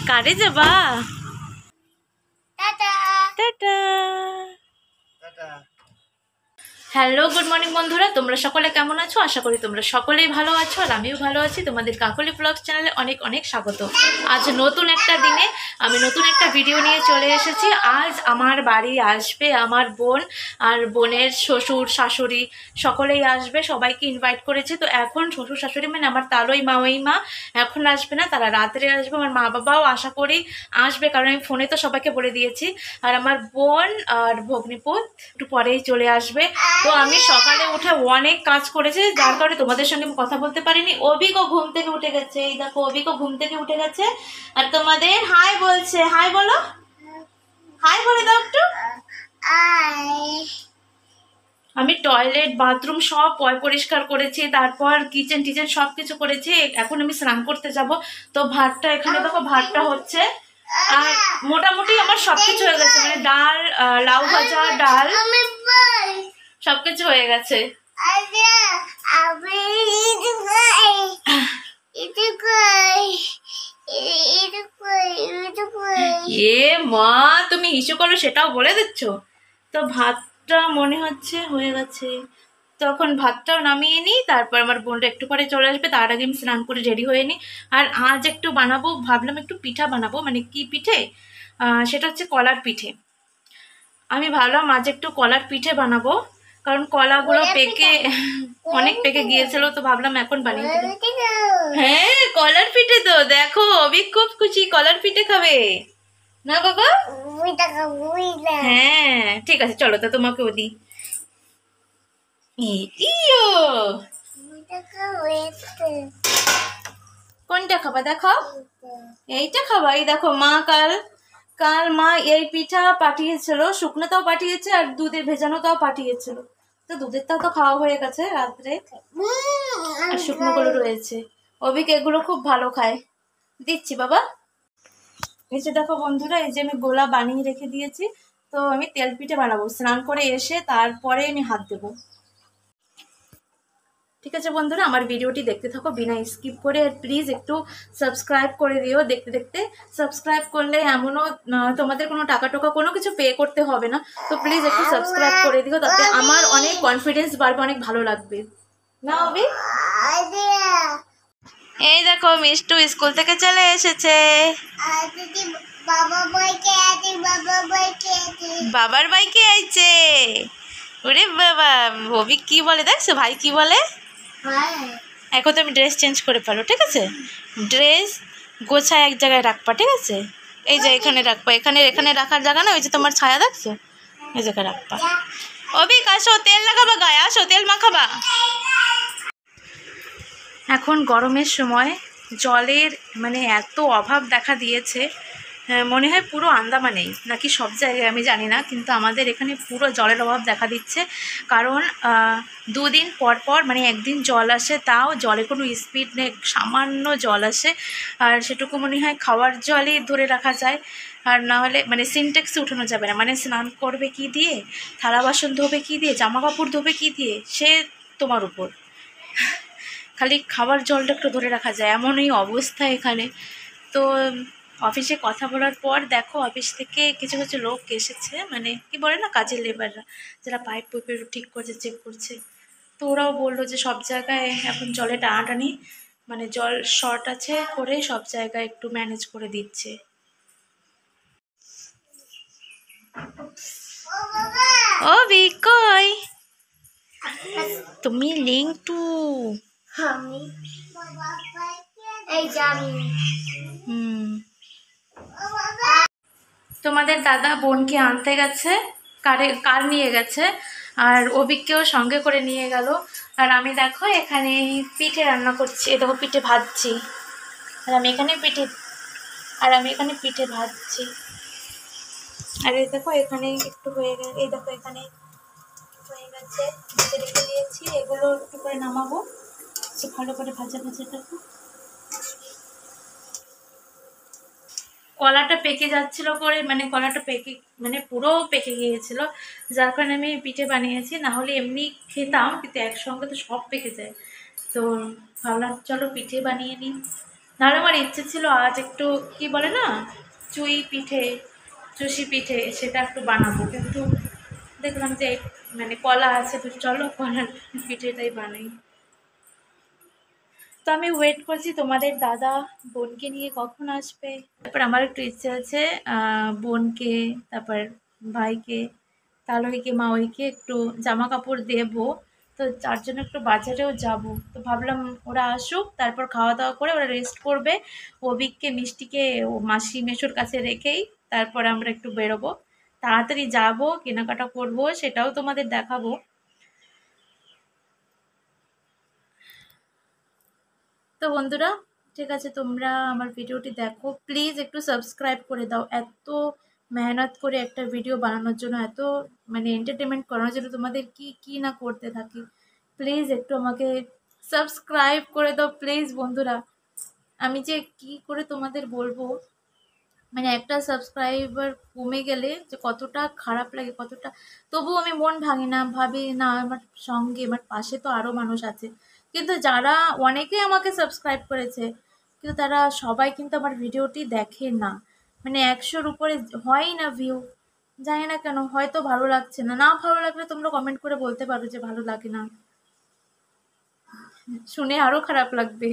কারে যাবা? Tata. Hello, good morning বন্ধুরা, তোমরা সকলে কেমন আছো? আশা করি তোমরা সকলেই ভালো আছো, আর আমিও ভালো আছি। তোমাদের কাকলি ব্লগস চ্যানেলে অনেক অনেক স্বাগত। আজ নতুন একটা দিনে আমি নতুন একটা ভিডিও নিয়ে চলে এসেছি। আজ আমার বাড়ি আসবে আমার বোন, আর বোনের শ্বশুর শাশুড়ি সকলেই আসবে, সবাইকে ইনভাইট করেছি। তো এখন শ্বশুর শাশুড়ি মানে আমার তালই মাওই মা এখন আসবে না, তারা রাত্রে আসবে। আমার মা বাবাও আশা করি আসবে, কারণ আমি ফোনে তো সবাইকে বলে দিয়েছি। আর আমার বোন আর ভগ্নিপুত একটু পরেই চলে আসবে। তো আমি সকালে উঠে অনেক কাজ করেছি, যার কারণে তোমাদের সঙ্গে আমি কথা বলতে পারিনি। অভিকও ঘুম থেকে উঠে গেছে, এই দেখো অভিকও ঘুম থেকে উঠে গেছে আর তোমাদের হাই বলছে। হাই বলো, হাই বলে দাও একটু। আমি টয়লেট বাথরুম সব পরিষ্কার করেছি, তারপর কিচেন টিচেন সব কিছু করেছি। এখন আমি স্নান করতে যাব। তো ভাতটা এখানে দেখো, ভাতটা হচ্ছে, আর মোটামুটি আমার সবকিছু হয়ে গেছে, মানে ডাল, লাউ ভাজা, ডাল সবকিছু হয়ে গেছে। এ মা, তুমি ইস্যু করো সেটাও বলে দিচ্ছ। তো ভাতটা মনে হচ্ছে হয়ে গেছে, তখন ভাতটাও নামিয়ে নিই, তারপর আমার বোনটা একটু পরে চলে আসবে, তার আগে আমি স্নান করে রেডি হয়ে নিই। আর আজ একটু বানাবো, ভাবলাম একটু পিঠা বানাবো। মানে কি পিঠে? সেটা হচ্ছে কলার পিঠে। আমি ভাবলাম আজ একটু কলার পিঠে বানাবো, কারণ কলাগুলো পেকে অনেক পেকে গিয়েছিল, তো ভাবলাম এখন বানিয়ে দেবো। হ্যাঁ, কলার পিঠে তো দেখো, অভি খুব খুশি, কলার পিঠে খাবে না বাবা? হ্যাঁ ঠিক আছে, চলো তো তোমাকেও দিই। কোনটা খাবা দেখো? এইটা খাবা? এই দেখো, মা কাল কাল মা এই পিঠা পাঠিয়েছিল, শুকনোটাও পাঠিয়েছে আর দুধের ভেজানোটাও পাঠিয়েছিল। তো দুধেরটাও তো খাওয়া হয়ে গেছে রাত্রে, আর শুকনোগুলো রয়েছে। অভিক এগুলো খুব ভালো খায়, দিচ্ছি বাবা। এই যে দেখো বন্ধুরা, এই যে আমি গোলা বানিয়ে রেখে দিয়েছি। তো আমি তেল পিঠে বানাবো, স্নান করে এসে তারপরে আমি হাত দেবো। ঠিক আছে বন্ধুরা, আমার ভিডিওটি দেখতে থাকো বিনা স্কিপ করে, আর প্লিজ একটু সাবস্ক্রাইব করে দিও। দেখতে দেখতে সাবস্ক্রাইব করলে এমনও তোমাদের কোনো টাকা টোকা কোনো কিছু পে করতে হবে না। তো প্লিজ একটু সাবস্ক্রাইব করে দিও, তাতে আমার অনেক কনফিডেন্স বাড়বে, অনেক ভালো লাগবে না অভি? এই দেখো মিষ্টু স্কুল থেকে চলে এসেছে। বাবার বাইকে আইছে। ওরে বাবা, অভি কি বলে দেখছো, ভাই কি বলে? এখন তো আমি ড্রেস চেঞ্জ করে পারো, ঠিক আছে? ড্রেস গোছায় এক জায়গায় রাখবা, ঠিক আছে? এই যে এখানে রাখবা, এখানে এখানে রাখার জায়গা না, ওই যে তোমার ছায়া দেখছো, এই জায়গায় রাখবা। অভিক আসো, তেল লাগাবা গায়ে, আসো তেল মাখাবা। এখন গরমের সময় জলের মানে এত অভাব দেখা দিয়েছে, মনে হয় পুরো আন্দামানেই নাকি সব জায়গায় আমি জানি না, কিন্তু আমাদের এখানে পুরো জলের অভাব দেখা দিচ্ছে। কারণ দুদিন পর পর মানে একদিন জল আসে, তাও জলে কোনো স্পিড নেই, সামান্য জল আসে, আর সেটুকু মনে হয় খাওয়ার জলই ধরে রাখা যায়। আর না হলে মানে সিনটেক্সে উঠানো যাবে না, মানে স্নান করবে কি দিয়ে, থালা বাসন ধোবে কি দিয়ে, জামা কাপড় ধোবে কি দিয়ে, সে তোমার উপর। খালি খাবার জলটা একটু ধরে রাখা যায়, এমনই অবস্থা এখানে। তো অফিসে কথা বলার পর দেখো, অফিস থেকে কিছু কিছু লোক এসেছে, মানে কি বলে না, কাজের লেবাররা, যারা পাইপ পুইপের ঠিক করছে, চেক করছে। তো ওরাও বললো যে সব জায়গায় এখন জলে টানাটানি, মানে জল শর্ট আছে করে সব জায়গায় একটু ম্যানেজ করে দিচ্ছে। ও বিকই তুমি লিংটু, তোমাদের দাদা বোনকে আনতে গেছে, কার নিয়ে গেছে, আর অভিককেও সঙ্গে করে নিয়ে গেল। আর আমি দেখো এখানে পিঠে রান্না করছি, এ দেখো পিঠে ভাজছি, আর আমি এখানে পিঠে ভাজছি। আর এই দেখো এখানে একটু হয়ে গেছে, এই দেখো এখানে হয়ে গেছে, রেখে দিয়েছি। এগুলো একটু করে নামাবো, ভালো করে ভাজা থাকো। কলাটা পেকে যাচ্ছিল করে, মানে কলাটা পেকে মানে পুরো পেকে গিয়েছিল, যার কারণে আমি পিঠে বানিয়েছি। না হলে এমনি খেতাম, কিন্তু একসঙ্গে তো সব পেকে যায়। তো ভাবলাম চলো পিঠে বানিয়ে নিই, আর আমার ইচ্ছে ছিল আজ একটু কি বলে না চুষি পিঠে সেটা একটু বানাবো, কিন্তু দেখলাম যে মানে কলা আছে, তো চলো কলার পিঠেটাই বানাই। তো আমি ওয়েট করছি তোমাদের দাদা বোনকে নিয়ে কখন আসবে। তারপর আমার একটু ইচ্ছে আছে বোনকে, তারপর ভাইকে, তালইকে মাওইকে একটু জামা কাপড় দেবো। তো তার জন্য একটু বাজারেও যাব। তো ভাবলাম ওরা আসুক, তারপর খাওয়া দাওয়া করে ওরা রেস্ট করবে, অভিককে মিষ্টিকে ও মাসি মেসোর কাছে রেখেই তারপর আমরা একটু বেরোবো। তাড়াতাড়ি যাব, কেনাকাটা করব, সেটাও তোমাদের দেখাবো। তো বন্ধুরা, ঠিক আছে, তোমরা আমার ভিডিওটি দেখো, প্লিজ একটু সাবস্ক্রাইব করে দাও। এত মেহনত করে একটা ভিডিও বানানোর জন্য, এত মানে এন্টারটেনমেন্ট করানোর জন্য তোমাদের কি কি না করতে থাকি। প্লিজ একটু আমাকে সাবস্ক্রাইব করে দাও প্লিজ বন্ধুরা। আমি যে কি করে তোমাদের বলবো, মানে একটা সাবস্ক্রাইবার কমে গেলে যে কতটা খারাপ লাগে, কতটা, তবুও আমি মন ভাঙি না, ভাবি না আমার সঙ্গে আমার পাশে তো আরও মানুষ আছে। কিন্তু যারা অনেকেই আমাকে সাবস্ক্রাইব করেছে, কিন্তু তারা সবাই কিন্তু আমার ভিডিওটি দেখে না। মানে 100-র উপরে হয় না ভিউ, জানি না কেন, হয়তো ভালো লাগছে না। না ভালো লাগলে তোমরা কমেন্ট করে বলতে পারো যে ভালো লাগে না, শুনে আরও খারাপ লাগবে।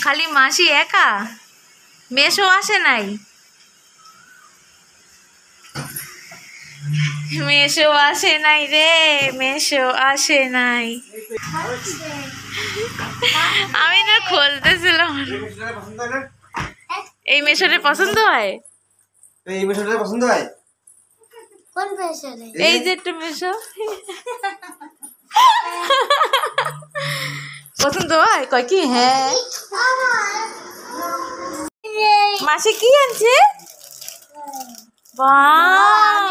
খালি মাসি একা, মেশো আসে নাই, মেশো আসে নাই রে, মেশো আসে নাই। আমি না খুলতেছিলাম। এই মেশোরে পছন্দ হয়, এই মেশোটা পছন্দ হয়। কোন মেশোরে? এই যে একটা মেশো পছন্দ হয়, কয় কি হ্যাঁ। মাসি কি আনছে? বাহ,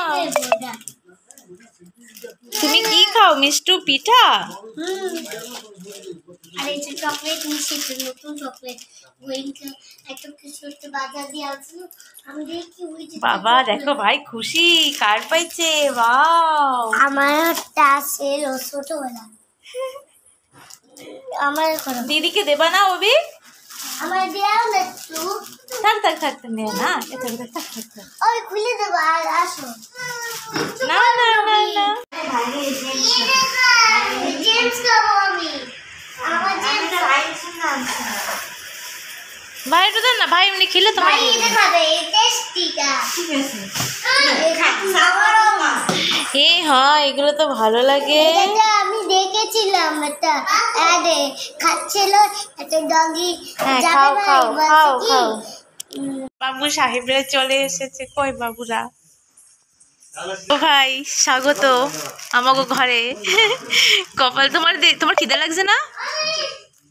তুমি কি খাও? মিষ্টু পিঠা? আর এই যে চকলেট মিশিয়েছে, নতুন চকলেট, ওইটা একটা কিছু একটা বাজার দিয়ে আসলো, আমি দেখি ওই যে বাবা দেখো ভাই খুশি, কার পাইছে? ওয়াও, আমার একটা আছে ছোটবেলা, আমার করো, দিদিকে দেবা না ওবি? আমার দেও না একটু, থাক থাক থাক নে না, থাক থাক থাক থাক থাক। ওই খুলে দেবো আর আসো। না না না না, জেমস খাবো আমি, আমার জেমস ভাই একটু দেন না, ভাই এমনি খেলে তোমার ভাই এটা খাবে, এই টেস্টিটা ঠিক আছে, এ হয়, এগুলো তো ভালো লাগে। এটা আমি দেখেছিলাম একটা অ্যাডে, খাচ্ছিল একটা ডগি, হ্যাঁ খাও খাও খাও খাও। বাবু সাহেবরা চলে এসেছে, কই বাবুরা? ও ভাই স্বাগত আমাকে ঘরে। কপাল তোমার, তোমার খিদে লাগছে না?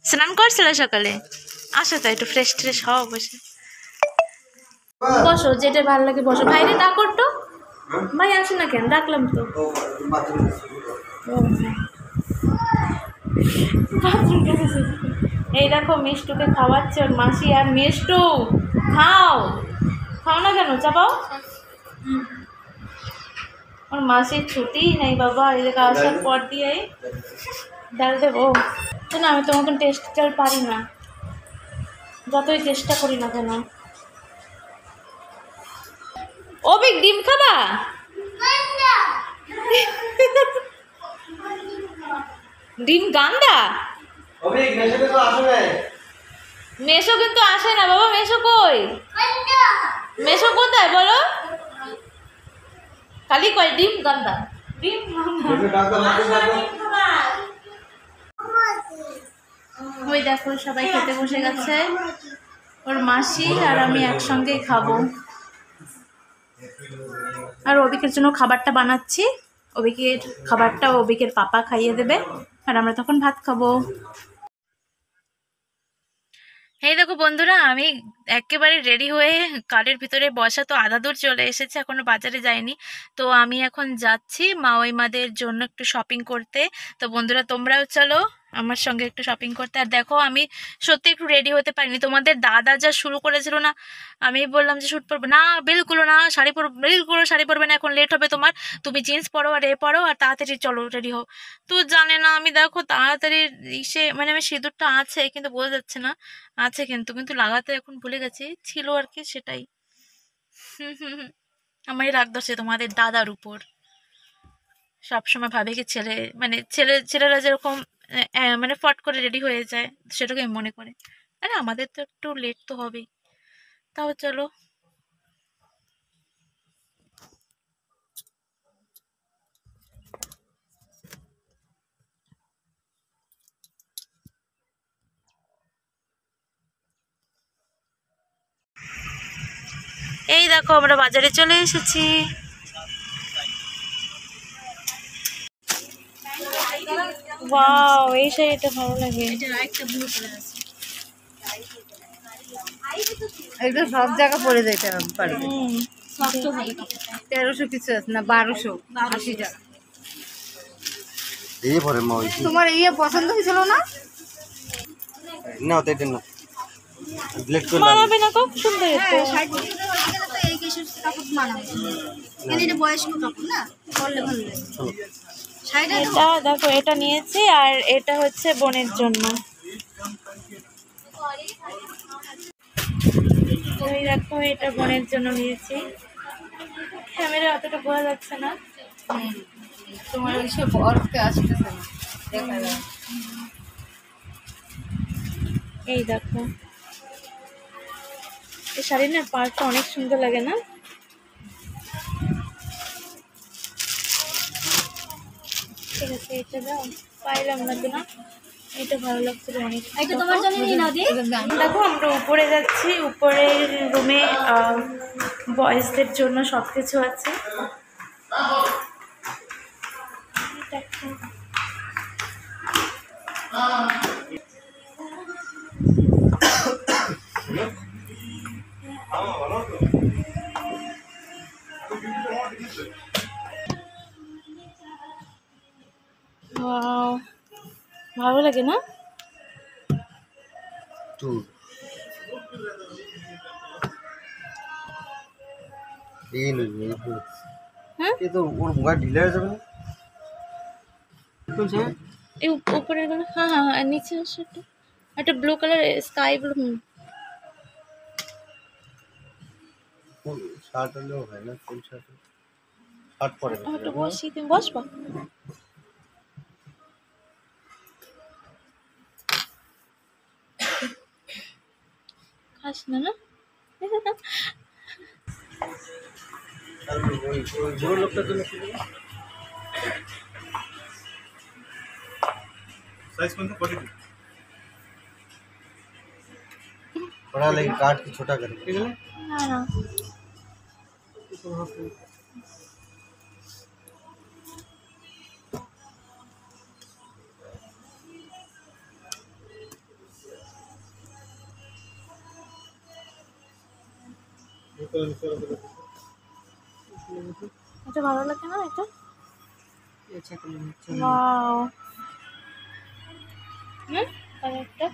স্নান করছিল সকালে? আসো তো একটু ফ্রেশ ট্রেশ হও, বসে বসো, যেটা ভালো লাগে বসো। ভাইরে ডাক তো, ভাই আসো না কেন? ডাকলাম তো। এই দেখো মিষ্টুকে খাওয়াচ্ছে ওর মাসি। আর মিষ্টু খাও, খাও না কেন? চাপাও। ওর মাসির ছুটিই নেই বাবা, এদিকে আসার পর দিয়ে ডাল দেবো তো না। আমি তোমাকে টেস্ট চাল পারি না, যতই চেষ্টা করি না কেন। অবিক ডিম খাবা? ডিম গান্দা? মেশো কিন্তু আসে না বাবা। মেশো কই? মেশো কোথায় বলো? খালি কয় ডিম গান্দা, ডিম গান্দা। ওই দেখো সবাই খেতে বসে গেছে, ওর মাসি আর আমি একসঙ্গেই খাবো। আর অবিকের জন্য খাবারটা বানাচ্ছি, অবিকের খাবারটা অবিকের পাপা খাইয়ে দেবে, আর আমরা তখন ভাত খাবো। এই দেখো বন্ধুরা, আমি একেবারে রেডি হয়ে কারের ভিতরে বসা, তো আধা দূর চলে এসেছে, এখনো বাজারে যাইনি। তো আমি এখন যাচ্ছি মাওই মাদের জন্য একটু শপিং করতে। তো বন্ধুরা তোমরাও চলো। আমার সঙ্গে একটু শপিং করতে। আর দেখো আমি সত্যি একটু রেডি হতে পারিনি, তোমাদের দাদা যা শুরু করেছিল না, আমি বললাম যে শ্যুট পরবো না, বিলকুল না, শাড়ি পরবো, বিলকুল শাড়ি পরবে না, এখন লেট হবে তোমার, তুমি জিন্স পরো আর পরো আর তাড়াতাড়ি চলো রেডি হও। তো জানে না আমি দেখো তাড়াতাড়ি ইসে মানে আমি সিঁদুরটা আছে কিন্তু বোঝা যাচ্ছে না, আছে কিন্তু কিন্তু লাগাতে এখন ভুলে গেছি, ছিল আর কি সেটাই। আমারই রাগ ধরছে তোমাদের দাদার উপর, সবসময় ভাবে কি ছেলে মানে ছেলেরা যেরকম মানে ফট করে রেডি হয়ে যায় সেটাকে মনে করে, আরে আমাদের তো একটু লেট তো হবেই। তাও চলো। এই দেখো আমরা বাজারে চলে এসেছি। ওয়াও, এই শাড়িটা ভালো লাগে। এগুলো সব জায়গা পরে যেতে পারে। হুম, 1300 কিছু আছে না 1280 টাকা। এই পরে মা ওই তোমার ইয়ে পছন্দ হয়েছিল না? না ওটাই দেন না ব্লেড করে মানাবে না, খুব সুন্দর তো। এই কিছু কাপড় মানাবে, কিন্তু এটা বয়স্ক কাপড় না, পরলে ভালো লাগে। শাড়িটা এটা দেখো, এটা নিয়েছি আর এটা হচ্ছে বোনের জন্য। এই দেখো এটা বোনের জন্য নিয়েছি, ক্যামেরা অতটা বোঝা যাচ্ছে না। তোমার ওই সব অর্থে আসতেছে না, দেখা যায়। এই দেখো এই শাড়ির না পাড়টা অনেক সুন্দর লাগে না? ঠিক আছে এটা দাও, পাইলাম না তো না, এটা ভালো লাগছিল অনেক। এটা তোমার জন্য নিয়ে নাও দি। দেখো আমরা উপরে যাচ্ছি, উপরের রুমে বয়েজদের জন্য সব কিছু আছে। দেখো। Wow, ভালো লাগে না? টু এই নেই হ্যাঁ এই তো ওর মোবাইল ঢিলে হয়ে যাবে না কোন সময় এই উপরের গুলো, হ্যাঁ হ্যাঁ হ্যাঁ, নিচে আসে একটা ব্লু কালার, স্কাই ব্লু। কোন শার্ট হলেও হয় না কোন শার্ট শার্ট পরে না ওটা বসি, তুমি বসবা? খাস না না? আর ওই বুড়ো লোকটার জন্য কি দেবো साइज कौन सा 42 बड़ा लेकिन काट के छोटा कर ठीक है না না, এটা ভালো লাগে না এটা? ওয়াও, কালারটা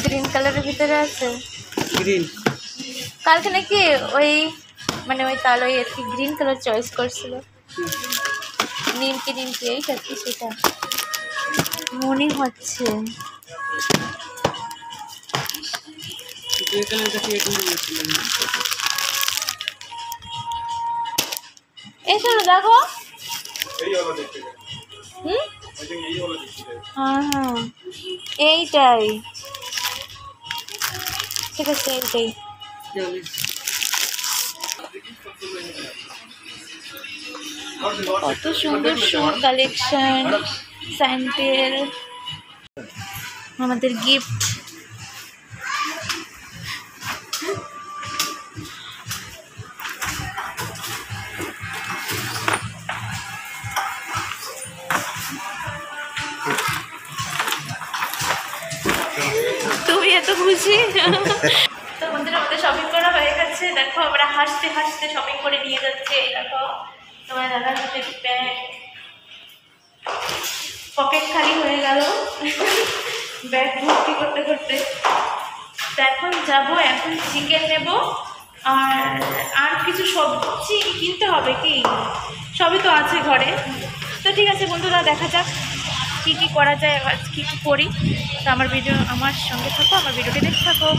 গ্রিন কালারের ভিতরে আছে। গ্রিন কালকে নাকি ওই মানে ওই তাহলে ওই আর কি গ্রিন কালার চয়েস করছিল, নিমকি নিমকি এইটা কি সেটা মনে হচ্ছে। এসো দেখো। यही वाला देखिए হুম, आई थिंक यही वाला देखिए হ্যাঁ হ্যাঁ এইটাই, ঠিক আছে এইটাই। কত সুন্দর শু কালেকশন, স্যান্ডেল, আমাদের গিফট। তুমি এত খুশি? তো বন্ধুরা আমাদের শপিং করা হয়ে গেছে, দেখো আমরা হাসতে হাসতে শপিং করে নিয়ে যাচ্ছি। এই দেখো তোমার দাদার হাতে ব্যাগ, পকেট খালি হয়ে গেল ব্যাগ ভর্তি করতে করতে। তো এখন যাবো, এখন চিকেন নেব আর কিছু সবজি কিনতে হবে, কি সবই তো আছে ঘরে। তো ঠিক আছে বন্ধুরা, দেখা যাক কী কী করা যায়, কী কী করি। তো আমার সঙ্গে থাকো, আমার ভিডিওটি দেখতে থাকো।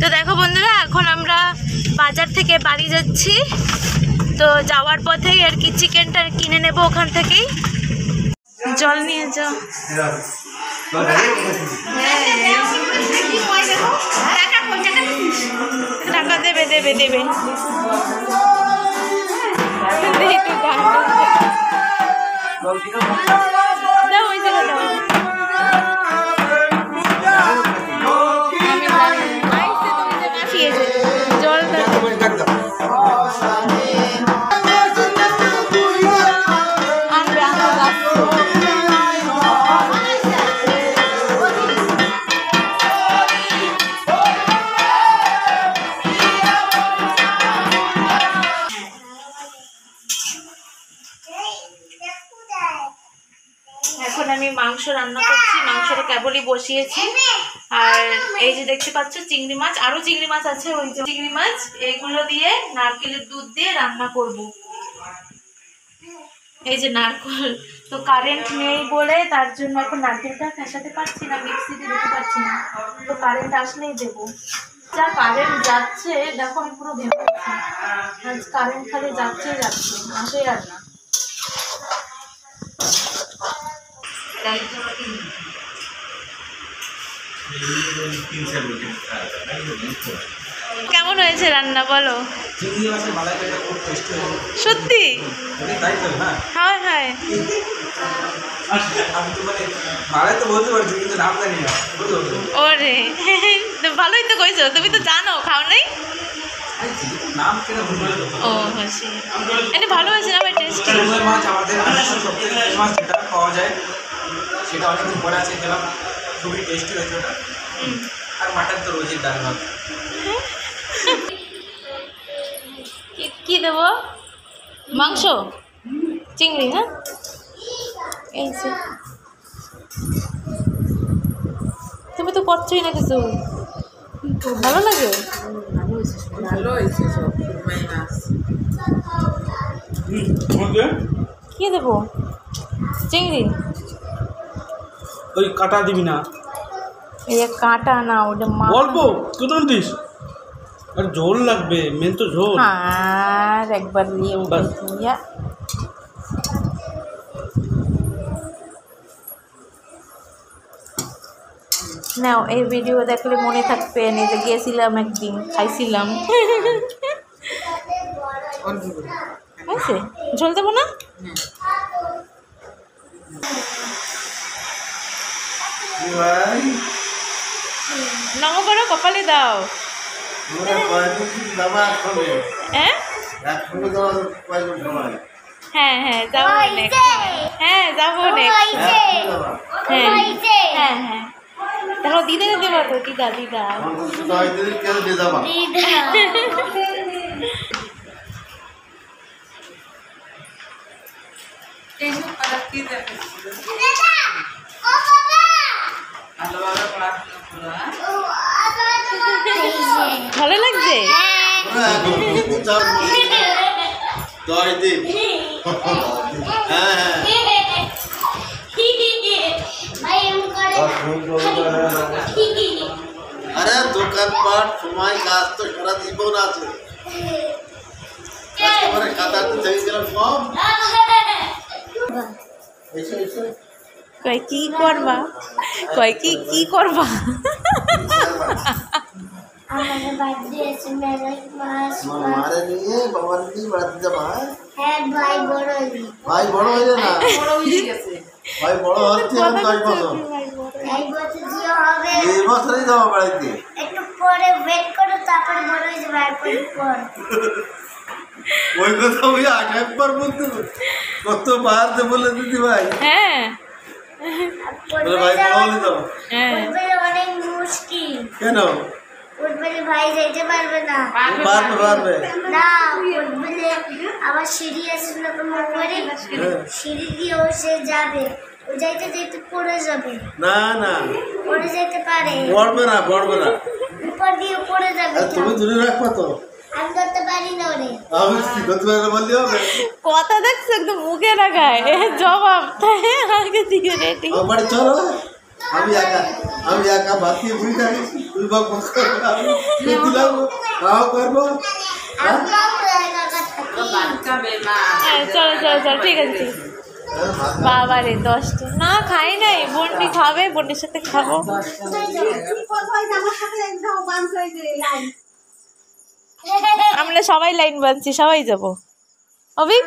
তো দেখো বন্ধুরা, এখন আমরা বাজার থেকে বাড়ি যাচ্ছি। তো যাওয়ার পথেই আর কি চিকেনটা কিনে নেব ওখান থেকেই। জল নিয়ে যাও। টাকা দেবে দেবে দেবে। দাও ওই জায়গা দাও। জল এখন আমি মাংস রান্না করছি, মাংসটা কেবলই বসিয়েছি। আর এই যে দেখতে পাচ্ছ চিংড়ি মাছ, আরো চিংড়ি মাছ আছে, ওই যে চিংড়ি মাছ, এইগুলো দিয়ে নারকেলের দুধ দিয়ে রান্না করব। এই যে নারকেল, তো কারেন্ট নেই বলে তার জন্য এখন নারকেলটা ফেসাতে পারছি না, মিক্সিতে দিতে পারছি না। তো কারেন্ট আসলেই দেবো। যা কারেন্ট যাচ্ছে দেখো, আমি পুরো ভেঙে যাচ্ছি। আজ কারেন্ট খালি যাচ্ছে আসে আর না। কেমন হয়েছে রান্না বলো? সত্যি? হ্যাঁ হ্যাঁ, ওরে ভালোই তো কইছো, তুমি তো জানো, খাও নাই? ও হচ্ছে এনে ভালো হয়েছে না ভাই, টেস্ট। মাছ আমাদের সবথেকে ফেমাস যেটা পাওয়া যায়, সেটা অনেকদিন পরে আছে, খেলাম, খুবই টেস্টি হয়েছে ওটা। আর মাটন তো রোজই ডাল ভাত। কি দেবো? মাংস, চিংড়ি। হ্যাঁ, এই যে তুমি তো করছোই না কিছু, ভালো লাগে। কি দেবো? চিংড়ি। ওই কাটা দিবি না, এই যে কাটা না, ওটা অল্প কত দিস, আর ঝোল লাগবে, মেন তো ঝোল। আর একবার নিয়ে দিয়া নাও, এই ভিডিও দেখলে মনে থাকবে, যে গিয়েছিলাম একদিন, খাইছিলাম। হয়েছে? ঝোল দেবো না? নম করো, কপালে দাও। হ্যাঁ হ্যাঁ হ্যাঁ, যাবো নেক্সট। হ্যাঁ যাবো নেক্সট। হ্যাঁ হ্যাঁ হ্যাঁ, দেখো দিদা দেবো তো, দিদা দিদা। ভালো লাগছে? আরে দোকানপাট সময় কাজ তো সারা জীবন আছে, কাতার থেকে গেলাম কম। কয় কি করবা, কয় কি করবা? আমাদের বার্থডে আছে, মেলায় মাস মারে নিয়ে বাবার নিয়ে বেড়াতে যাবা? হ্যাঁ, ভাই বড় হইবে। ভাই বড় হয়ে না, ভাই বড় হচ্ছে এখন 10 বছর। এই বছর যে হবে, এই বছরই যাবো বাড়িতে। একটু পরে ওয়েট করো, তারপরে বড় হয়ে যাবে। পর ওই কথা ওই একবার বলতে কতবার যে বলে দিদি ভাই। হ্যাঁ বলে ভাই বড় হলে যাবো। হ্যাঁ, অনেক মুশকিল। কেন? ফুটবলে ভাই যাইতে পারবে না। পারবে না ফুটবলে আবার সিঁড়ি আছে না তোমার করে, সিঁড়ি দিয়ে ও সে যাবে, ও যাইতে যাইতে পড়ে যাবে, না না পড়ে যাইতে পারে, পড়বে না উপর দিয়ে পড়ে যাবে। তুমি দূরে রাখবা তো, আমি করতে পারি না ওরে। আমি কি করতে পারবো বললি হবে? কথা দেখছো একদম মুখে রাখায় জবাব তাই আগে দিয়ে রেডি। আমার বাড়ি চলো, আমি একা ভাত দিয়ে বুড়ি থাকি, তুই বা বস করবে, আমি দিলাম খাওয়া করবো। আমরাও একা একা থাকি। চলো চলো চলো ঠিক আছে ঠিক আছে। বাবা রে 10টা না খাই নাই, বন্ডি খাবে, বন্ডির সাথে খাবো। আমরা সবাই লাইন বাঁধছি, সবাই যাবো। অবি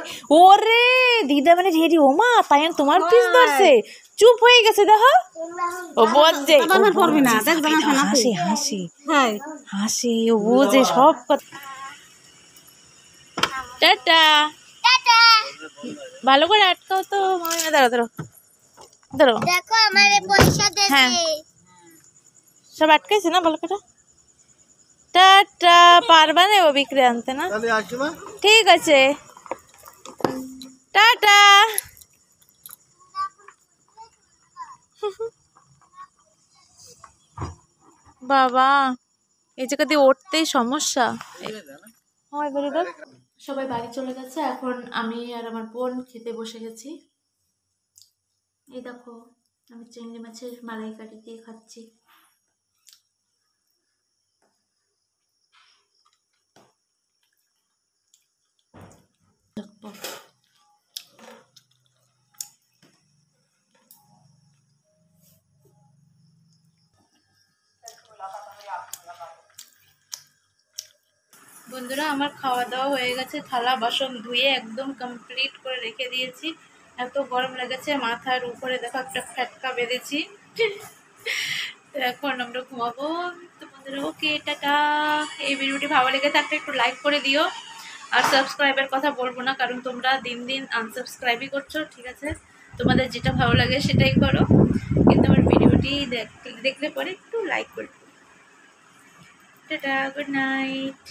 ওরে দিদা মানে রেডি, ও মা তাই তোমার পিস ধরছে, চুপ হয়ে গেছে দেখো। ও বোঝে হাসি হাসি হাসি, ও বোঝে সব কথা। টাটা ভালো করে আটকাও তো মামি। দাঁড়ো দাঁড়ো দাঁড়ো, দেখো আমারে পয়সা হ্যাঁ। দেছে। সব আটকাইছে না ভালো করে। টাটা, পারবা না ও বিক্রি আনতে না? তাহলে আসি মা। ঠিক আছে টাটা। বাবা এই জায়গা দিয়ে উঠতেই সমস্যা হয় বলে দাও। সবাই বাড়ি চলে গেছে, এখন আমি আর আমার বোন খেতে বসে গেছি। এই দেখো আমি চিংড়ি মাছের মালাইকারি দিয়ে খাচ্ছি। বন্ধুরা আমার খাওয়া দাওয়া হয়ে গেছে, থালা বাসন ধুয়ে একদম কমপ্লিট করে রেখে দিয়েছি। এত গরম লেগেছে, মাথার উপরে দেখো একটা ফ্যাটকা বেঁধেছি। তো এখন আমরা ঘুমাবো। তো বন্ধুরা ওকে টাটা। এই ভিডিওটি ভালো লেগে থাকলে একটু লাইক করে দিও, আর সাবস্ক্রাইবের কথা বলবো না, কারণ তোমরা দিন দিন আনসাবস্ক্রাইবই করছো। ঠিক আছে, তোমাদের যেটা ভালো লাগে সেটাই করো, কিন্তু আমার ভিডিওটি দেখলে পরে একটু লাইক করবে। Tata, good night.